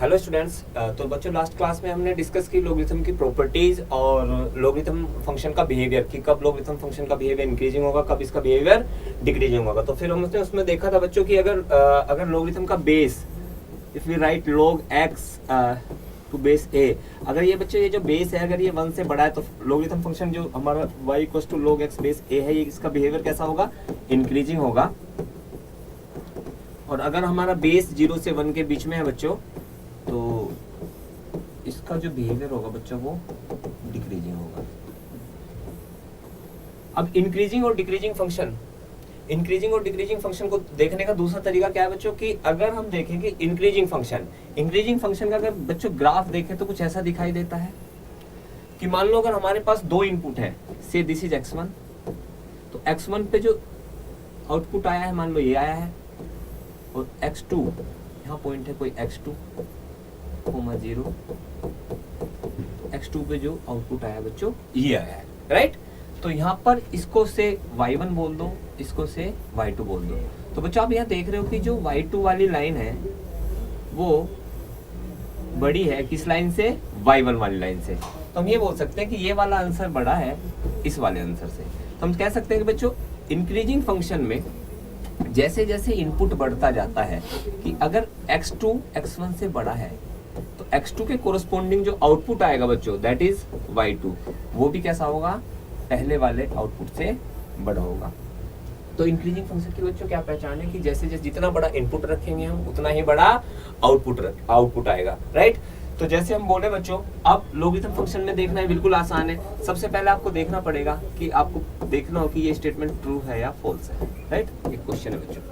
Hello students. तो बच्चों last class में हमने डिस्कस की लॉगरिथम की प्रॉपर्टीज और लॉगरिथम फंक्शन का बिहेवियर कि कब लॉगरिथम फंक्शन का बिहेवियर इंक्रीजिंग होगा, कब इसका बिहेवियर डिक्रीजिंग होगा। तो फिर हमने उसमें देखा था बच्चों कि अगर लॉगरिथम का base, if we write log x to base a, अगर ये बच्चों ये जो बेस है अगर ये 1 से बड़ा है तो लॉगरिथम फंक्शन जो हमारा y equals to log x base a है, ये इसका बिहेवियर कैसा होगा? इंक्रीजिंग होगा। और अगर हमारा बेस 0 से 1 के बीच में है बच्चों तो इसका जो बिहेवियर होगा बच्चों वो डिक्रीजिंग होगा। अब इंक्रीजिंग और डिक्रीजिंग फंक्शन को देखने का दूसरा तरीका क्या है बच्चों कि अगर हम देखें कि इंक्रीजिंग फंक्शन का अगर बच्चों ग्राफ देखें तो कुछ ऐसा दिखाई देता है कि मान लो अगर हमारे पास दो इनपुट है, से दिस इज x1, तो x1 पे जो आउटपुट आया है मान लो ये आया है, और x2 यहाँ पॉइंट है कोई x2, 0, तो x2 पे जो आउटपुट आया बच्चों ये आया है, राइट। तो यहाँ पर इसको से y1 बोल दो, इसको से y2 बोल दो। तो बच्चों आप यहाँ देख रहे हो कि जो y2 वाली लाइन है वो बड़ी है किस लाइन से? y1 वाली लाइन से। तो हम ये बोल सकते हैं कि ये वाला आंसर बड़ा है इस वाले आंसर से। तो हम कह सकते हैं कि बच्चों इंक्रीजिंग फंक्शन में जैसे जैसे इनपुट बढ़ता जाता है कि अगर x2 x1 से बड़ा है तो x2 के कोरस्पोंडिंग जो आउटपुट आएगा बच्चों दैट इज y2, वो भी कैसा होगा? पहले वाले आउटपुट से बड़ा होगा। तो इंक्रीजिंग फंक्शन की बच्चों क्या पहचान है कि जैसे जैसे जितना बड़ा इनपुट रखेंगे हम उतना ही बड़ा आउटपुट आएगा, राइट। तो जैसे हम बोले बच्चों अब लॉगरिथम फंक्शन में देखना है बिल्कुल आसान है। सबसे पहले आपको देखना पड़ेगा कि आपको देखना हो कि ये स्टेटमेंट ट्रू है या फॉल्स है, राइट। एक क्वेश्चन है बच्चों,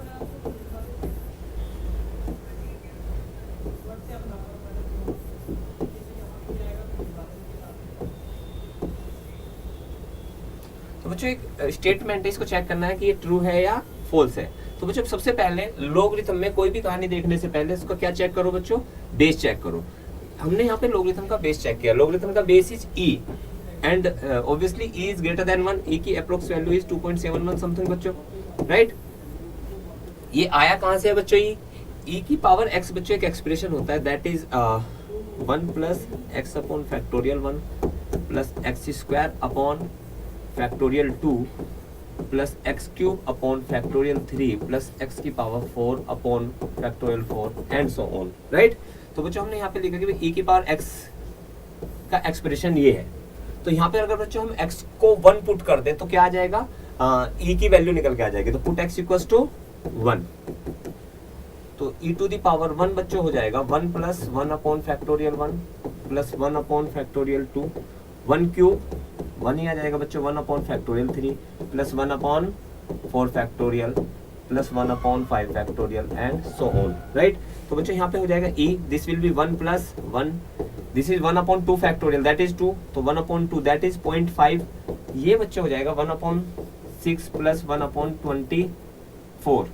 तो बच्चों एक स्टेटमेंट है, इसको चेक करना है कि ये ट्रू है या फॉल्स है। तो बच्चों सबसे पहले लॉगरिथम में कोई भी कहानी देखने से पहले इसको क्या चेक करो बच्चों? बेस चेक करो। हमने यहाँ पे लॉगरिथम का बेस चेक किया। लॉगरिथम का base is e and obviously e is greater than 1। e की अप्रोक्स वैल्यू इज 2.71 समथिंग बच्चों, राइट। ये आया कहाँ से है बच्चों? e की पावर x बच्चों एक एक्सप्रेशन होता है that is 1 plus x upon factorial 1 plus x square upon factorial 2 plus x cube upon factorial 3 plus x की power 4 upon factorial 4 and so on, right. तो बच्चों हमने यहाँ पे लिखा कि e की पावर x का एक्सप्रेशन ये है। तो यहाँ पे अगर बच्चों हम x को 1 पुट कर दें तो क्या आ जाएगा? e की वैल्यू निकल के आ जाएगी। तो पुट x इक्वल्स टू 1, तो e टू द पावर 1 बच्चों हो जाएगा 1 plus 1 upon factorial 1 plus 1 upon factorial 2, 1 cube 1 ही आ जाएगा बच्चों 1 upon factorial 3 plus 1 upon 4 factorial plus 1 upon 5 factorial and so on, right. तो बच्चों यहाँ पे हो जाएगा e, this will be 1 plus 1, this is 1 upon 2 factorial that is 2, तो 1 अपॉन 2 दैट इज 0.5। ये बच्चों हो जाएगा 1 अपॉन 6 प्लस 1 अपॉन 24,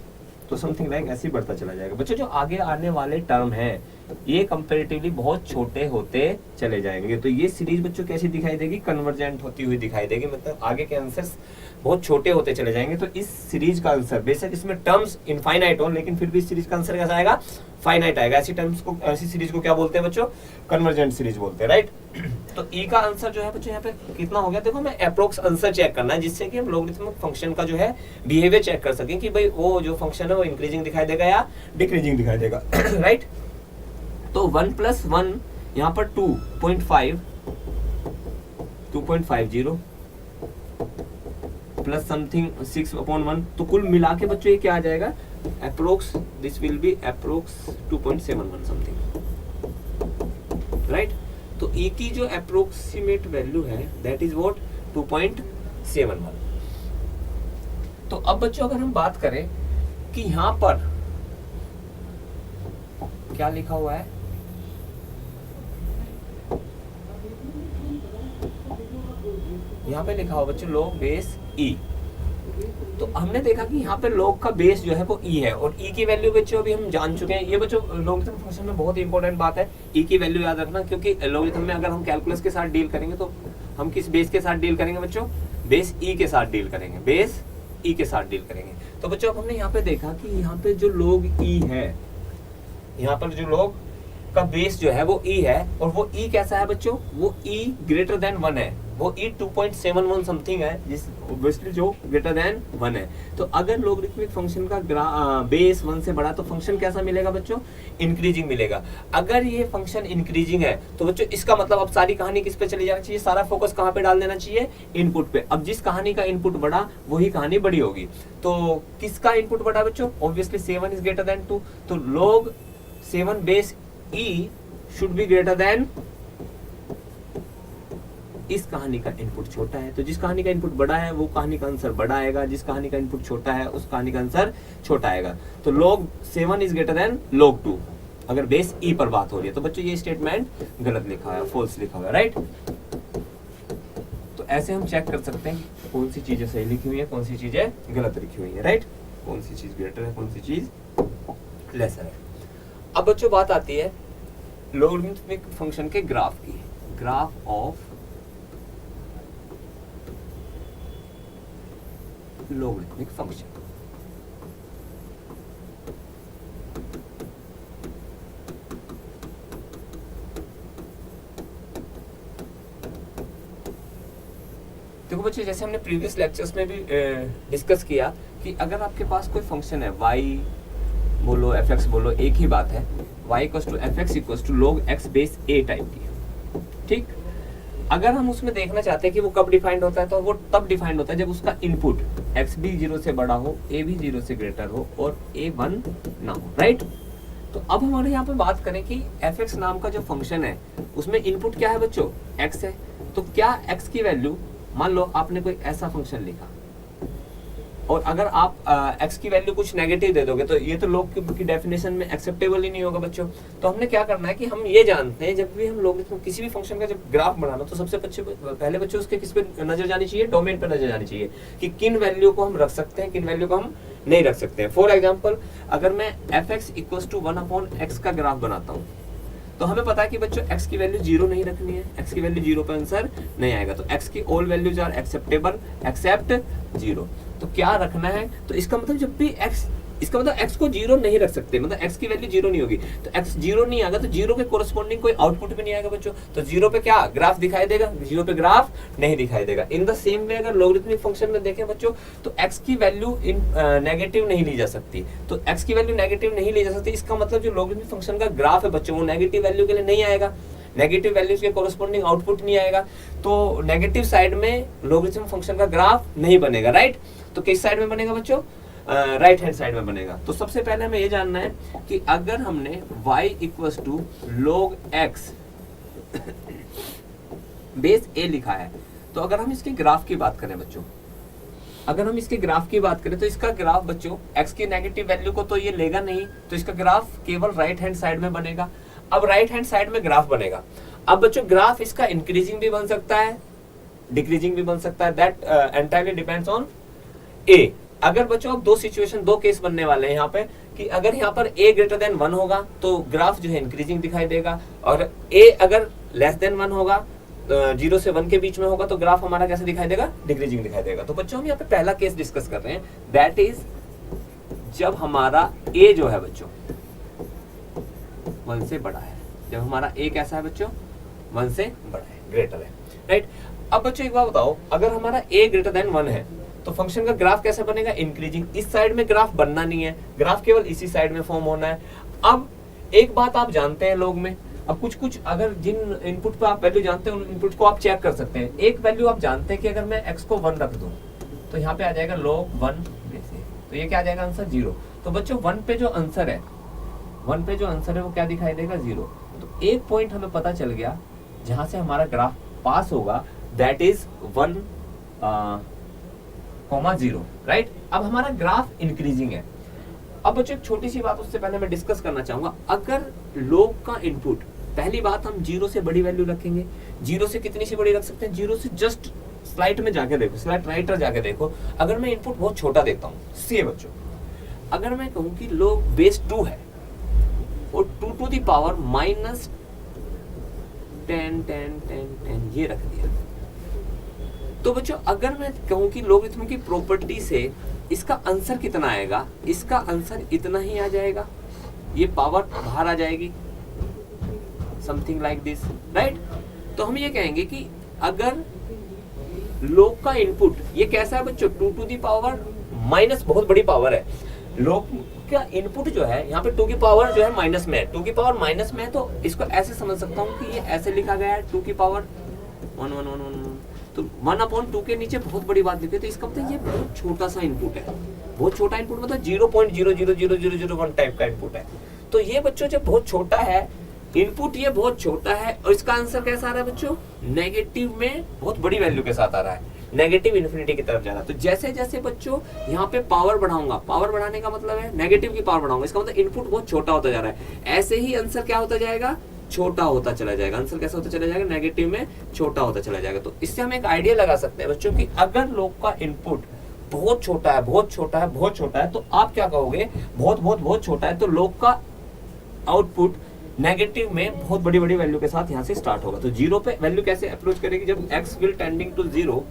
तो समथिंग लाइक ऐसे ही बढ़ता चला जाएगा। बच्चों जो आगे आने वाले टर्म हैं ये कंपैरेटिवली बहुत छोटे होते चले जाएंगे। तो ये सीरीज बच्चों कैसी दिखाई देगी? कन्वर्जेंट होती हुई दिखाई देगी, मतलब आगे के आंसर्स बहुत छोटे होते चले जाएंगे। तो इस सीरीज का आंसर बेशक इसमें टर्म्स इनफाइनाइट हो लेकिन फिर भी इस सीरीज का आंसर कैसा आएगा? फाइनाइट आएगा। ऐसी सीरीज को क्या बोलते हैं बच्चों? कन्वर्जेंट सीरीज बोलते हैं, राइट। तो ई का आंसर जो है बच्चों यहाँ पे कितना हो गया? देखो मैं अप्रोक्स आंसर चेक करना है जिससे कि हम लॉगरिथमिक फंक्शन का जो है बिहेवियर चेक कर सकें कि भाई वो जो फंक्शन है वो इंक्रीजिंग दिखाई देगा या डिक्रीजिंग दिखाई देगा, राइट। तो 1 प्लस 1 यहाँ पर 2.50 प्लस समथिंग 6 अपॉन 1, तो कुल मिला के बच्चों ये क्या आ जाएगा? Approx this will be approx 2.71 something, right. तो e की जो अप्रोक्सीमेट वैल्यू है दैट इज व्हाट? 2.71। तो अब बच्चों अगर हम बात करें कि यहाँ पर क्या लिखा हुआ है, यहाँ पे लिखा हुआ बच्चों log बेस e। तो हमने देखा कि यहाँ पे log का बेस जो है वो e है और e की वैल्यू बच्चों अभी हम जान चुके हैं। ये बच्चों लॉगरिथम फंक्शन में बहुत इंपॉर्टेंट बात है, e की वैल्यू याद रखना, क्योंकि लॉगरिथम में अगर हम कैलकुलस के साथ डील करेंगे तो हम किस बेस के साथ डील करेंगे बच्चों? बेस e के साथ डील करेंगे, बेस e के साथ डील करेंगे। तो बच्चों अब हमने यहाँ पे देखा कि यहाँ पे जो log e है, यहाँ पर जो log का बेस जो है वो e है, और वो e कैसा है बच्चों, वो e ग्रेटर देन 1 है, वो e 2.71 समथिंग है, जिस ऑब्वियसली जो ग्रेटर देन 1 है। तो अगर लोगरिथमिक फंक्शन का बेस 1 से बड़ा तो फंक्शन कैसा मिलेगा बच्चों, इंक्रीजिंग मिलेगा। अगर ये फंक्शन इंक्रीजिंग है तो बच्चों इसका मतलब अब सारी कहानी किस पे चली जानी चाहिए, सारा फोकस कहाँ पे डाल देना चाहिए, इनपुट पे। अब जिस कहानी का इनपुट बढ़ा वही कहानी बड़ी होगी। तो किसका इनपुट बढ़ा बच्चों, ऑब्वियसली 7 इज ग्रेटर देन 2, तो log 7 base e should be greater than, इस कहानी का इनपुट छोटा है, तो जिस कहानी का इनपुट बड़ा है वो कहानी का आंसर बड़ा आएगा, जिस कहानी का इनपुट छोटा है उस कहानी का आंसर छोटा आएगा। तो log 7 is greater than log 2 अगर बेस e पर बात हो रही है। तो बच्चों ये स्टेटमेंट गलत लिखा हुआ है, फॉल्स लिखा हुआ है, राइट। तो ऐसे हम चेक कर सकते हैं कौन सी चीजें सही लिखी हुई है, कौन सी चीजें गलत लिखी हुई है, राइट। कौन सी चीज ग्रेटर है, कौन सी चीज लेसर है। अब बच्चों बात आती है लोगरिथमिक फंक्शन के ग्राफ की, ग्राफ ऑफ लोगरिथमिक फंक्शन। देखो बच्चों, जैसे हमने प्रीवियस लेक्चर्स में भी डिस्कस किया कि अगर आपके पास कोई फंक्शन है, y बोलो fx बोलो, एक ही बात है, y equals to fx equals to log x base a type की, ठीक। अगर हम उसमें देखना चाहते हैं कि वो कब डिफाइंड होता है, तो वो तब डिफाइंड होता है जब उसका इनपुट x भी 0 से बड़ा हो, a भी 0 से ग्रेटर हो और a 1 ना हो, राइट। तो अब हमारे यहाँ पे बात करें कि fx नाम का जो फंक्शन है उसमें इनपुट क्या है बच्चों, x है। तो क्या x की वैल्यू, मान लो आपने कोई ऐसा फंक्शन लिखा और अगर आप x की वैल्यू कुछ नेगेटिव दे दोगे तो ये तो लोग की डेफिनेशन में एक्सेप्टेबल ही नहीं होगा बच्चों। तो हमने क्या करना है कि हम ये जानते हैं जब भी हम लोग किसी भी फंक्शन का जब ग्राफ बनाना तो सबसे पहले बच्चों उसके किस पे नजर जानी चाहिए, डोमेन पे नजर जानी चाहिए कि किन वैल्यू को हम रख सकते हैं, किन वैल्यू को हम नहीं रख सकते हैं। फॉर एग्जाम्पल अगर मैं fx इक्वल्स टू 1/x का ग्राफ बनाता हूँ तो हमें पता है कि बच्चों x की वैल्यू 0 नहीं रखनी है, x की वैल्यू 0 पे आंसर नहीं आएगा। तो x की all values are acceptable except 0। तो क्या रखना है, तो इसका मतलब जब भी x, इसका मतलब x को 0 नहीं रख सकते, मतलब x की वैल्यू 0 नहीं होगी। तो x 0 नहीं आएगा तो 0 के कोरस्पॉन्डिंग कोई आउटपुट भी नहीं आएगा बच्चों। तो 0 पे क्या ग्राफ दिखाई देगा, 0 पे ग्राफ नहीं दिखाई देगा। इन द सेम वे अगर लोगरिथमिक फंक्शन में देखें बच्चों तो x की वैल्यू नेगेटिव नहीं ली जा सकती। तो x की वैल्यू नेगेटिव नहीं ली जा सकती, इसका मतलब जो लोगरिथमिक फंक्शन का ग्राफ है बच्चों वो नेगेटिव वैल्यू के लिए नहीं आएगा, नेगेटिव वैल्यूज के कोरस्पॉन्डिंग आउटपुट नहीं आएगा। तो नेगेटिव साइड में लोगरिथम फंक्शन का ग्राफ नहीं बनेगा, राइट। तो किस साइड में बनेगा बच्चों, राइट हैंड साइड में बनेगा। तो सबसे पहले हमें ये जानना है कि अगर हमने y equals to log x base a लिखा है तो अगर हम इसके ग्राफ की बात करें बच्चों, अगर हम इसके ग्राफ की बात करें तो इसका ग्राफ बच्चों x की नेगेटिव वैल्यू को तो ये लेगा नहीं, तो इसका ग्राफ केवल राइट हैंड साइड में बनेगा। अब राइट हैंड साइड में ग्राफ बनेगा। अब बच्चों ग्राफ इसका इंक्रीजिंग भी बन सकता है, डिक्रीजिंग भी बन सकता है, दैट एंटायरली डिपेंड्स ऑन ए। अगर बच्चों अब दो सिचुएशन, दो केस बनने वाले हैं यहाँ पे कि अगर यहाँ पर a ग्रेटर देन 1 होगा तो ग्राफ जो है इंक्रीजिंग दिखाई देगा, और a अगर लेस देन 1 होगा, 0 से 1 के बीच में होगा तो ग्राफ हमारा कैसे दिखाई देगा, डिक्रीजिंग दिखाई देगा। तो बच्चों हम यहाँ पे पहला केस डिस्कस कर रहे हैं, दैट इज जब हमारा a जो है बच्चों 1 से बड़ा है, जब हमारा a कैसा है बच्चों, 1 से बड़ा है, ग्रेटर है, राइट। अब बच्चों एक बात बताओ, अगर हमारा a ग्रेटर देन 1 है तो फंक्शन का ग्राफ कैसे बनेगा, इंक्रीजिंग। इस साइड में ग्राफ बनना नहीं है, ग्राफ केवल इसी साइड में फॉर्म होना है। अब एक बात आप जानते हैं लोग में, अब कुछ अगर जिन इनपुट पे आप वैल्यू जानते हैं उन इनपुट को आप चेक कर सकते हैं। एक वैल्यू आप जानते हैं कि अगर मैं x को 1 रख दूं तो यहाँ पे आ जाएगा log 1 में से, तो ये क्या आ जाएगा आंसर 0। तो बच्चों 1 पे जो आंसर है, 1 पे जो आंसर है वो क्या दिखाई देगा, 0। तो एक पॉइंट हमें पता चल गया जहां से हमारा ग्राफ पास होगा, दैट इज 1,0, राइट। अब हमारा ग्राफ इंक्रीजिंग है। अब बच्चों एक छोटी सी बात उससे पहले मैं डिस्कस करना चाहूंगा, अगर log का इनपुट, पहली बात हम 0 से बड़ी वैल्यू रखेंगे। 0 से कितनी सी बड़ी रख सकते हैं, 0 से जस्ट स्लाइड में जाके देखो, स्लाइड राइटर जाके देखो। अगर मैं इनपुट बहुत छोटा देता हूँ, सी बच्चों, अगर मैं कहूँ कि log बेस 2 है और 2 टू द पावर -10 ये रख दिया, तो बच्चों अगर मैं कहूं कि लोगरिथम की प्रॉपर्टी से इसका आंसर कितना आएगा, इसका आंसर इतना ही आ जाएगा, ये पावर बाहर आ जाएगी, समथिंग लाइक दिस, राइट। तो हम ये कहेंगे कि अगर लोग का इनपुट ये कैसा है बच्चों, 2 टू दी पावर माइनस, बहुत बड़ी पावर है, लोग का इनपुट जो है यहाँ पे 2 की पावर जो है माइनस में है, 2 की पावर माइनस में है, तो इसको ऐसे समझ सकता हूँ कि ये ऐसे लिखा गया है 2 की पावर 1 1 1 1, तो 1/2 के नीचे बहुत बड़ी बात लिखी है, तो इसका मतलब ये बहुत छोटा सा इनपुट है, बहुत छोटा इनपुट मतलब 0.0000001 टाइप का इनपुट है। तो ये बच्चों जब बहुत छोटा है इनपुट, ये बहुत छोटा है, और इसका आंसर कैसा आ रहा है बच्चों, नेगेटिव में बहुत बड़ी वैल्यू के साथ आ रहा है, नेगेटिव इन्फिनिटी की तरफ जा रहा है। तो जैसे जैसे बच्चों यहाँ पे पावर बढ़ाऊंगा, पावर बढ़ाने का मतलब है नेगेटिव की पावर बढ़ाऊंगा, इसका मतलब इनपुट बहुत छोटा होता जा रहा है, ऐसे ही आंसर क्या होता जाएगा, छोटा होता चला जाएगा। आंसर कैसा होता चला जाएगा, नेगेटिव में छोटा होता चला जाएगा। तो इससे हम एक आइडिया लगा सकते हैं बच्चों कि अगर लोग का इनपुट बहुत छोटा है, बहुत छोटा है, बहुत छोटा है, तो आप क्या कहोगे, बहुत बहुत बहुत छोटा है, तो लोग का आउटपुट नेगेटिव में बहुत बड़ी बड़ी वैल्यू के साथ यहाँ से स्टार्ट होगा। तो जीरो पे वैल्यू कैसे अप्रोच करेगी, जब x will tending to 0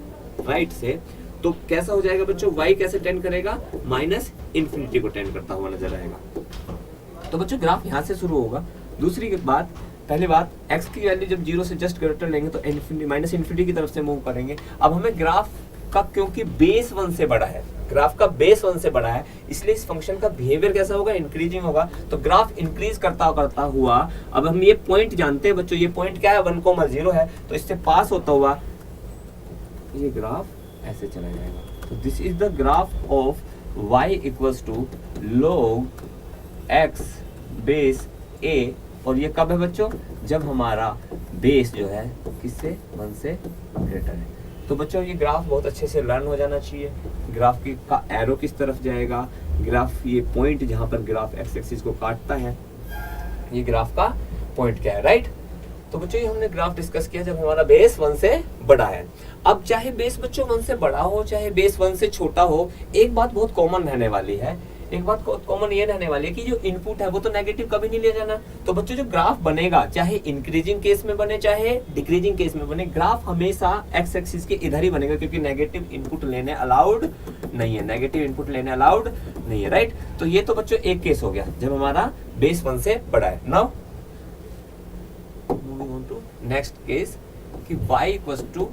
right से, तो कैसा हो जाएगा बच्चों, y कैसे टेंड करेगा, माइनस इन्फिनिटी को टेंड करता हुआ नजर आएगा। तो बच्चों ग्राफ यहाँ से शुरू होगा। दूसरी बात, पहली बात, x की वैल्यू जब 0 से जस्ट ग्रेटर लेंगे तो इन्फिनिटी माइनस इन्फिनिटी की तरफ से मूव करेंगे। अब हमें ग्राफ का, क्योंकि बेस 1 से बड़ा है, ग्राफ का बेस 1 से बड़ा है, इसलिए इस फंक्शन का बिहेवियर कैसा होगा, इंक्रीजिंग होगा। तो ग्राफ इंक्रीज करता हुआ, अब हम ये पॉइंट जानते हैं बच्चों, ये पॉइंट क्या है, 1,0 है, तो इससे पास होता हुआ ये ग्राफ ऐसे चला जाएगा। तो this is the graph of y equals to log x base a, और ये कब है बच्चों, जब हमारा बेस जो है किससे, 1 से ग्रेटर है। तो बच्चों ये ग्राफ बहुत अच्छे से लर्न हो जाना चाहिए, ग्राफ की का एरो किस तरफ जाएगा, ग्राफ ये पॉइंट जहां पर ग्राफ एक्स एक्सिस को काटता है, ये ग्राफ का पॉइंट क्या है, राइट। तो बच्चों ये हमने ग्राफ डिस्कस किया जब हमारा बेस 1 से बड़ा है। अब चाहे बेस बच्चों 1 से बड़ा हो, चाहे बेस 1 से छोटा हो, एक बात बहुत कॉमन रहने वाली है, एक बात कॉमन ये रहने वाली है कि जो इनपुट है वो तो नेगेटिव कभी नहीं ले जाना। तो बच्चों जो ग्राफ बनेगा, चाहे इंक्रीजिंग केस में बने चाहे डिक्रीजिंग केस में बने, ग्राफ हमेशा एक्स एक्सिस के इधर ही बनेगा, क्योंकि नेगेटिव इनपुट लेने अलाउड नहीं है, नेगेटिव इनपुट लेने अलाउड नहीं है, राइट। तो ये तो बच्चों एक केस हो गया जब हमारा बेस 1 से बड़ा है। Now moving on to next case कि y इक्वल्स टू,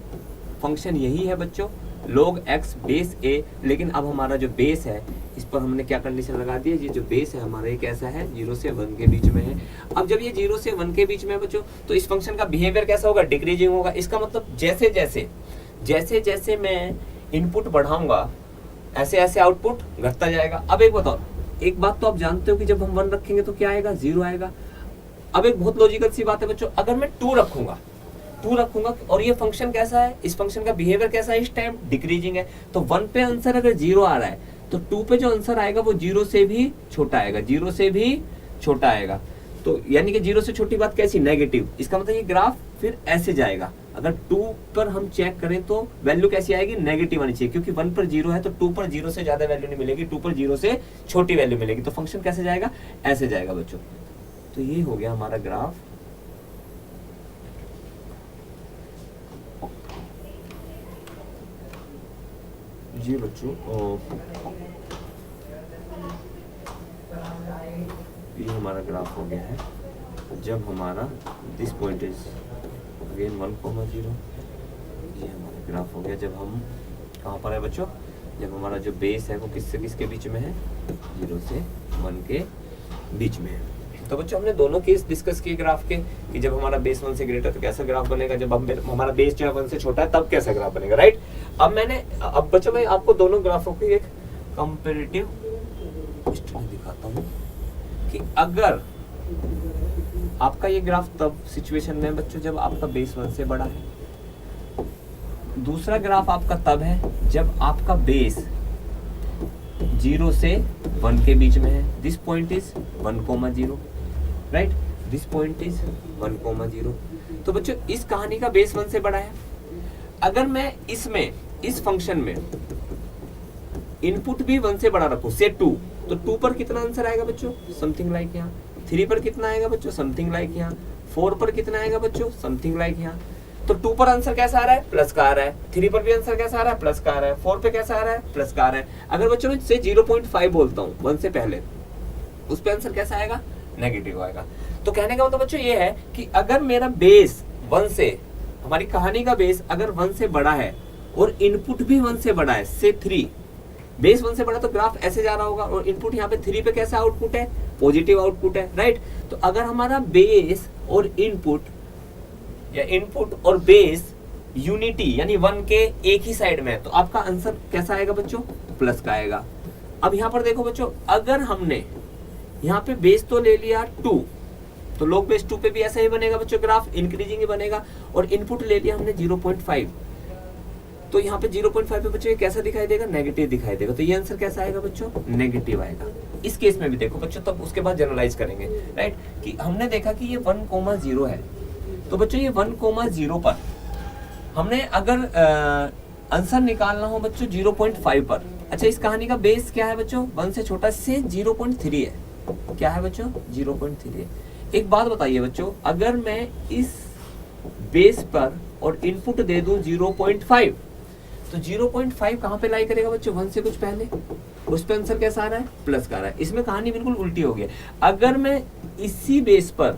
फंक्शन यही है बच्चों log x बेस a, लेकिन अब हमारा जो बेस है इस पर हमने क्या कंडीशन लगा दी है, ये जो बेस है हमारा ये कैसा है, 0 से 1 के बीच में है। अब जब ये 0 से 1 के बीच में है बच्चों, तो इस फंक्शन का बिहेवियर कैसा होगा, डिक्रीजिंग होगा। इसका मतलब जैसे जैसे मैं इनपुट बढ़ाऊंगा ऐसे ऐसे आउटपुट घटता जाएगा। अब एक बताओ, एक बात तो आप जानते हो कि जब हम 1 रखेंगे तो क्या आएगा, 0 आएगा। अब एक बहुत लॉजिकल सी बात है बच्चों, अगर मैं 2 रखूंगा और ये फंक्शन कैसा है, इस फंक्शन का बिहेवियर कैसा है, इस टाइम डिक्रीजिंग है, तो 1 पे आंसर अगर 0 आ रहा है तो 2 पे जो आंसर आएगा वो 0 से भी छोटा आएगा, 0 से भी छोटा आएगा। तो यानी कि 0 से छोटी बात कैसी, नेगेटिव। इसका मतलब ये ग्राफ फिर ऐसे जाएगा। अगर 2 पर हम चेक करें तो वैल्यू कैसी आएगी, नेगेटिव आनी चाहिए, क्योंकि 1 पर 0 है तो 2 पर 0 से ज्यादा वैल्यू नहीं मिलेगी, 2 पर 0 से छोटी वैल्यू मिलेगी। तो फंक्शन कैसे जाएगा, ऐसे जाएगा बच्चों। तो ये हो गया हमारा ग्राफ। ये बच्चों ये हमारा ग्राफ हो गया है जब हमारा दिस पॉइंट इज अगेन 1,0। ये हमारा ग्राफ हो गया जब हम कहाँ पर है बच्चों, जब हमारा जो बेस है वो किससे किसके बीच में है, 0 से 1 के बीच में है। तो बच्चों हमने दोनों केस डिस्कस किए ग्राफ के, कि जब हमारा बेस 1 से ग्रेटर तो कैसा ग्राफ बनेगा, जब हमारा बेस जो है 1 से छोटा है तब कैसा ग्राफ बनेगा, राइट। अब बच्चों मैं आपको दोनों ग्राफों की एक कंपैरेटिव स्टडी दिखाता हूँ कि अगर आपका ये ग्राफ तब सिचुएशन में बच्चों जब आपका बेस 1 से बड़ा है, दूसरा ग्राफ आपका तब है जब आपका बेस 0 से 1 के बीच में है। This point is 1,0, right, this point is 1,0। तो बच्चों इस कहानी का बेस 1 से बड़ा है। अगर मैं इसमें इस फंक्शन में इनपुट भी 1 से बड़ा रखूं, से 2, तो 2 पर कितना आंसर आएगा बच्चों, समथिंग लाइक यहाँ। 3 पर कितना आएगा बच्चों, समथिंग लाइक यहाँ। 4 पर कितना आएगा बच्चों, समथिंग लाइक यहाँ। तो 2 पर आंसर कैसा आ रहा है, प्लस का आ रहा है। 3 पर भी आंसर कैसा आ रहा है, प्लस का आ रहा है। 4 पे कैसा आ रहा है, प्लस का आ रहा है। अगर बच्चों मैं से 0.5 बोलता हूँ 1 से पहले, उस पे आंसर कैसा आएगा, नेगेटिव आएगा। तो कहने का मतलब बच्चों ये है कि अगर मेरा बेस 1 से, हमारी कहानी का बेस अगर 1 से बड़ा है और इनपुट भी 1 से बड़ा है, से 3, बेस 1 से बड़ा तो ग्राफ ऐसे जा रहा होगा, और इनपुट यहाँ पे 3 पे कैसा आउटपुट है, पॉजिटिव आउटपुट है, राइट। तो अगर हमारा बेस और इनपुट या इनपुट और बेस यूनिटी यानी 1 के एक ही साइड में है, तो आपका आंसर कैसा आएगा बच्चों, प्लस का आएगा। अब यहाँ पर देखो बच्चों, अगर हमने यहाँ पे बेस तो ले लिया 2, तो log बेस 2 पे भी ऐसा ही बनेगा बच्चों, ग्राफ इंक्रीजिंग ही बनेगा, और इनपुट ले लिया हमने 0.5, तो यहाँ पे 0.5 पे बच्चों ये कैसा दिखाई देगा, नेगेटिव दिखाई देगा। तो ये आंसर कैसा आएगा बच्चों, नेगेटिव आएगा। इस केस में भी देखो बच्चों, तब उसके बाद जनरलाइज करेंगे, राइट, कि हमने देखा कि ये 1,0 है, तो बच्चों ये 1,0 पर हमने अगर आंसर निकालना हो बच्चों 0.5 पर। अच्छा, इस कहानी का बेस क्या है बच्चों, 1 से छोटा से 0.3 है, क्या है बच्चों, 0.3 है। एक बात बताइए बच्चों, अगर मैं इस बेस पर और इनपुट दे दूं 0.5, तो 0.5 कहां पे लाई करेगा बच्चों, 1 से कुछ पहले, उस पे आंसर कैसा आ रहा है, प्लस का आ रहा है। इसमें कहानी बिल्कुल उल्टी हो गई। अगर मैं इसी बेस पर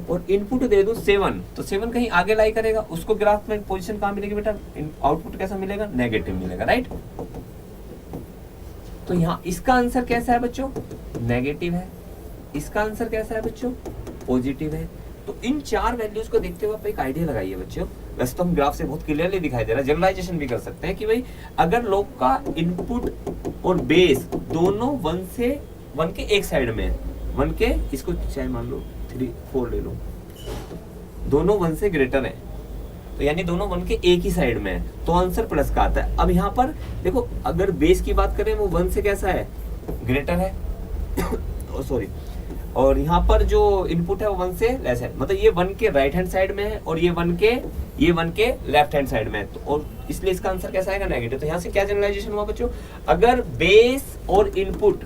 और इनपुट दे दूं 7, तो 7 कहीं आगे लाई करेगा, उसको ग्राफ में पोजीशन कहां मिलेगी बेटा, आउटपुट कैसा मिलेगा, नेगेटिव मिलेगा, राइट। तो यहाँ इसका आंसर कैसा है बच्चों, नेगेटिव है, इसका आंसर कैसा है बच्चों, पॉजिटिव है। तो इन 4 वैल्यूज को देखते हुए आप एक आइडिया लगाइए बच्चों। वैसे तो हम ग्राफ से बहुत क्लियरली दिखाई दे रहा है, जनरलाइजेशन भी कर सकते हैं कि भाई अगर लोग का इनपुट और बेस दोनों 1 के एक साइड में है, 1 के, इसको चाहे मान लो 3, 4 ले लो, दोनों 1 से ग्रेटर है, तो यानी दोनों 1 के एक ही साइड में है, तो आंसर प्लस का आता है। अब यहाँ पर देखो, अगर बेस की बात करें वो 1 से कैसा है, ग्रेटर है सॉरी, और यहाँ पर जो इनपुट है वो 1 से लेस है, मतलब ये 1 के राइट हैंड साइड में है और ये 1 के लेफ्ट हैंड साइड में है, तो और इसलिए इसका आंसर कैसा आएगा, नेगेटिव। तो यहाँ से क्या जनरलाइजेशन हुआ बच्चों, अगर बेस और इनपुट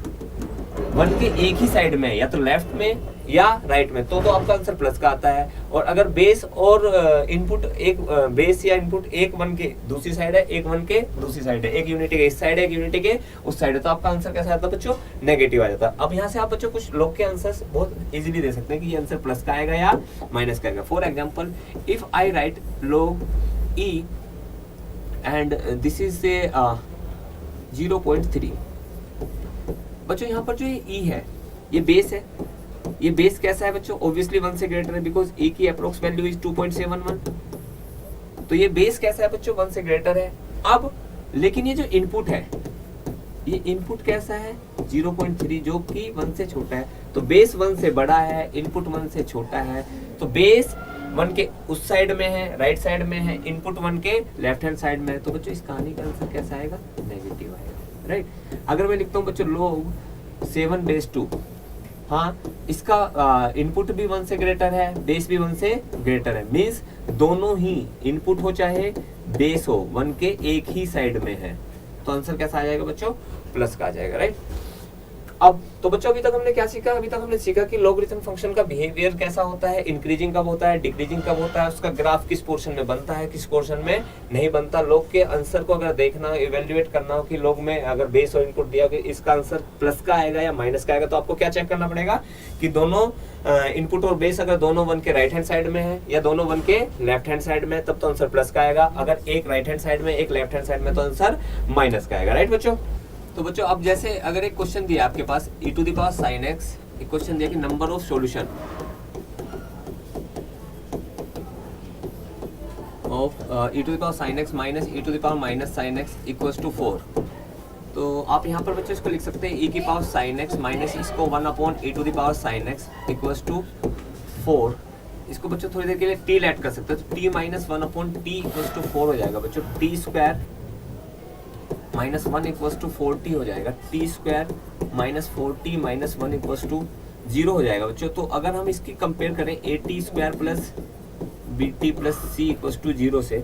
1 के एक ही साइड में है, या तो लेफ्ट में या राइट में, तो आपका आंसर प्लस का आता है। और अगर बेस और इनपुट एक बेस या इनपुट एक 1 के दूसरी साइड है, एक 1 के दूसरी साइड है, एक यूनिटी के इस साइड है, एक यूनिटी के उस साइड है, तो आपका आंसर कैसा आता है बच्चों, नेगेटिव आ जाता है। अब यहाँ से आप बच्चों कुछ लोग के आंसर्स बहुत इजीली दे सकते हैं कि ये आंसर प्लस का आएगा या माइनस का आएगा। For example, if I right log e and this is से 0.3, बच्चों यहाँ पर जो ये e है ये बेस है, ये बेस कैसा है बच्चों, ऑब्वियसली 1 से ग्रेटर है, बिकॉज e की अप्रोक्स वैल्यू इज 2.71, तो ये बेस कैसा है बच्चों, 1 से ग्रेटर है। अब लेकिन ये जो इनपुट है, ये इनपुट कैसा है, 0.3, जो कि 1 से छोटा है, तो बेस 1 से बड़ा है, इनपुट 1 से छोटा है, तो बेस 1 के उस साइड में है, राइट साइड में है, इनपुट 1 के लेफ्ट हैंड साइड में है, तो बच्चों इस कहानी का आंसर कैसा आएगा, नेगेटिव आएगा, राइट। अगर मैं लिखता हूँ बच्चों log 7/2, हाँ, इसका इनपुट भी 1 से ग्रेटर है, बेस भी 1 से ग्रेटर है, मीन्स दोनों ही इनपुट हो चाहे बेस हो 1 के एक ही साइड में है, तो आंसर कैसा आ जाएगा बच्चों, प्लस का आ जाएगा, राइट। अब तो बच्चों अभी तक हमने क्या सीखा, अभी तक हमने सीखा कि लॉगरिथम फंक्शन का बिहेवियर कैसा होता है, इंक्रीजिंग कब होता है, डिक्रीजिंग कब होता है, उसका ग्राफ किस पोर्शन में बनता है, किस पोर्शन में नहीं बनता। लॉग के आंसर को अगर देखना, इवेल्युएट करना हो कि लॉग में अगर बेस और इनपुट दिया हो कि इसका आंसर प्लस का आएगा या माइनस का आएगा, तो आपको क्या चेक करना पड़ेगा कि दोनों इनपुट और बेस अगर दोनों 1 के राइट हैंड साइड में है या दोनों 1 के लेफ्ट हैंड साइड में, तब तो आंसर प्लस का आएगा। अगर एक राइट हैंड साइड में एक लेफ्ट हैंड साइड में, तो आंसर माइनस का आएगा, राइट बच्चों। तो बच्चों अब जैसे अगर एक क्वेश्चन दिया आपके पास e⁻sin x, एक क्वेश्चन दिया कि number of solution of e⁻sin x minus e⁻sin x equals to 4, तो आप यहाँ पर बच्चों इसको लिख सकते हैं e⁻sin x माइनस इसको 1/e⁻sin x इक्वल्स टू 4। इसको बच्चों थोड़ी देर के लिए t ऐड कर सकते हैं, तो t minus 1/t equals to 4 हो जाएगा बच्चों, t square minus 1 equals to 4t हो जाएगा, t square minus 4t minus 1 equals to 0 हो जाएगा बच्चों। तो अगर हम इसकी कंपेयर करें at square plus bt plus c equals to 0 से,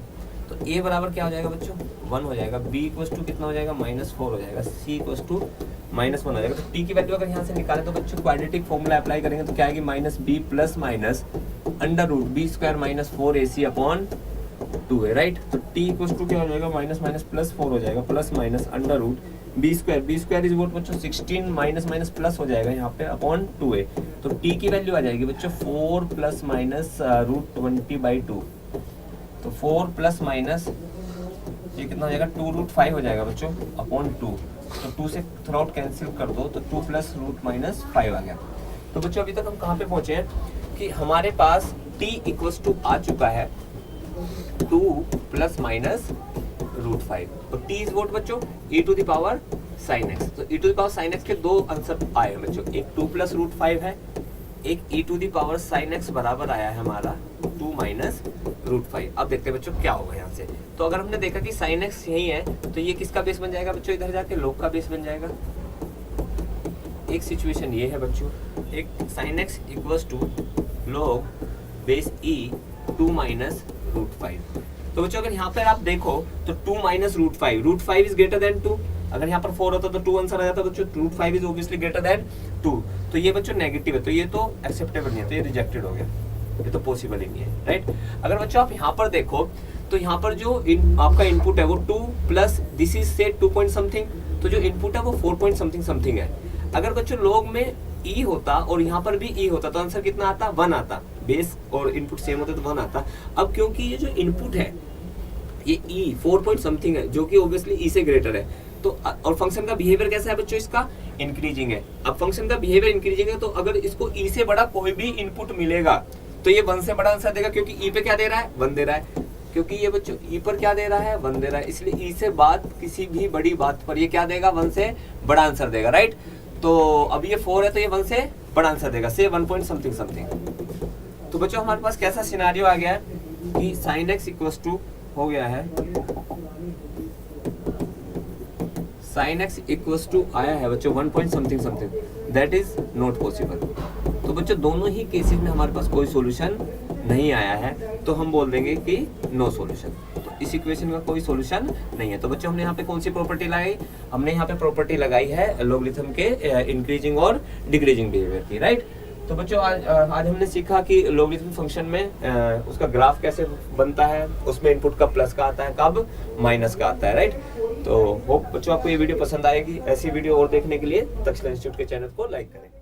तो a बराबर क्या हो जाएगा बच्चों, 1 हो जाएगा, b इक्वल्स टू कितना हो जाएगा, -4 हो जाएगा, c इक्वल्स टू -1 हो जाएगा। तो t की वैल्यू अगर यहाँ से निकालें तो बच्चों क्वाड्रेटिक फॉर्मूला अप्लाई करेंगे तो क्या आएगी, -b plus minus √b square minus 4ac/2 है, राइट। तो t इक्वल्स टू क्या हो जाएगा, माइनस माइनस प्लस 4 हो जाएगा, plus minus √b B square is what बच्चों 16 माइनस माइनस प्लस हो जाएगा यहाँ पे अपॉन 2a। तो t की वैल्यू आ जाएगी बच्चों 4 प्लस माइनस √20/2। तो 4 प्लस माइनस ये कितना हो जाएगा 2√5 हो जाएगा बच्चों अपॉन 2। तो 2 से थ्रू आउट कैंसिल कर दो तो 2 प्लस √-5 आ गया। तो बच्चों अभी तक हम कहाँ पे पहुंचे हैं कि हमारे पास t इक्वल्स टू आ चुका है 2 प्लस माइनस √5। तो t इज वोट बच्चों e to the power sin x। तो e to the power sin x के दो आंसर आए हैं बच्चों, एक 2 प्लस √5 है, एक e to the power sin x बराबर आया है हमारा 2 माइनस √5। अब देखते हैं बच्चों क्या होगा यहाँ से। तो अगर हमने देखा कि sin x यही है तो ये किसका बेस बन जाएगा बच्चों, इधर जाके log का बेस बन जाएगा। एक सिचुएशन ये है बच्चों, एक sin x equals to log base e 2 minus √5। तो बच्चों अगर यहाँ पर आप देखो तो 2 माइनस √5 इज ग्रेटर देन 2। अगर यहाँ पर 4 होता तो 2 आंसर आ जाता बच्चों, √5 इज ऑब्वियसली ग्रेटर देन 2। तो ये बच्चों नेगेटिव है, तो ये तो एक्सेप्टेबल नहीं है, तो ये रिजेक्टेड हो गया, ये तो पॉसिबल ही नहीं है, राइट। अगर बच्चों आप यहाँ पर देखो तो यहाँ पर जो आपका इनपुट है वो 2 प्लस दिस इज से 2 पॉइंट समथिंग, तो जो इनपुट है वो 4 पॉइंट समथिंग है। अगर बच्चों लॉग में e होता और यहाँ पर भी e होता तो आंसर कितना आता, 1 आता। बेस और इनपुट सेम होता तो 1 आता। अब क्योंकि ये जो इनपुट है ये e 4 पॉइंट समथिंग है जो कि ऑब्वियसली e से ग्रेटर है, तो और फंक्शन का बिहेवियर कैसा है बच्चों, इसका इंक्रीजिंग है। अब फंक्शन का बिहेवियर इंक्रीजिंग है तो अगर इसको e से बड़ा कोई भी इनपुट मिलेगा तो ये 1 से बड़ा आंसर देगा, क्योंकि e पे क्या दे रहा है, 1 दे रहा है। क्योंकि ये बच्चों e पर क्या दे रहा है, 1 दे रहा है, इसलिए e से बाद किसी भी बड़ी बात पर ये क्या देगा, 1 से बड़ा आंसर देगा, राइट। तो अब ये 4 है तो ये 1 से बड़ा आंसर देगा, से 1 पॉइंट समथिंग। तो बच्चों हमारे पास कैसा सिनारियो आ गया है कि sin x इक्वल्स टू हो गया है, sin x इक्वल्स टू आया है बच्चों 1 point something, that is not possible. तो बच्चों दोनों ही केसेस में हमारे पास कोई सॉल्यूशन नहीं आया है, तो हम बोल देंगे कि नो सॉल्यूशन। तो इस इक्वेशन का कोई सॉल्यूशन नहीं है। तो बच्चों हमने यहाँ पे कौन सी प्रॉपर्टी लगाई, हमने यहाँ पे प्रॉपर्टी लगाई है लॉगरिथम के इंक्रीजिंग और डिक्रीजिंग बिहेवियर की, राइट। तो बच्चों आज हमने सीखा कि लॉगरिथम फंक्शन में उसका ग्राफ कैसे बनता है, उसमें इनपुट कब प्लस का आता है, कब माइनस का आता है, राइट। तो होप बच्चों आपको ये वीडियो पसंद आएगी। ऐसी वीडियो और देखने के लिए तक्षशिला इंस्टीट्यूट के चैनल को लाइक करें।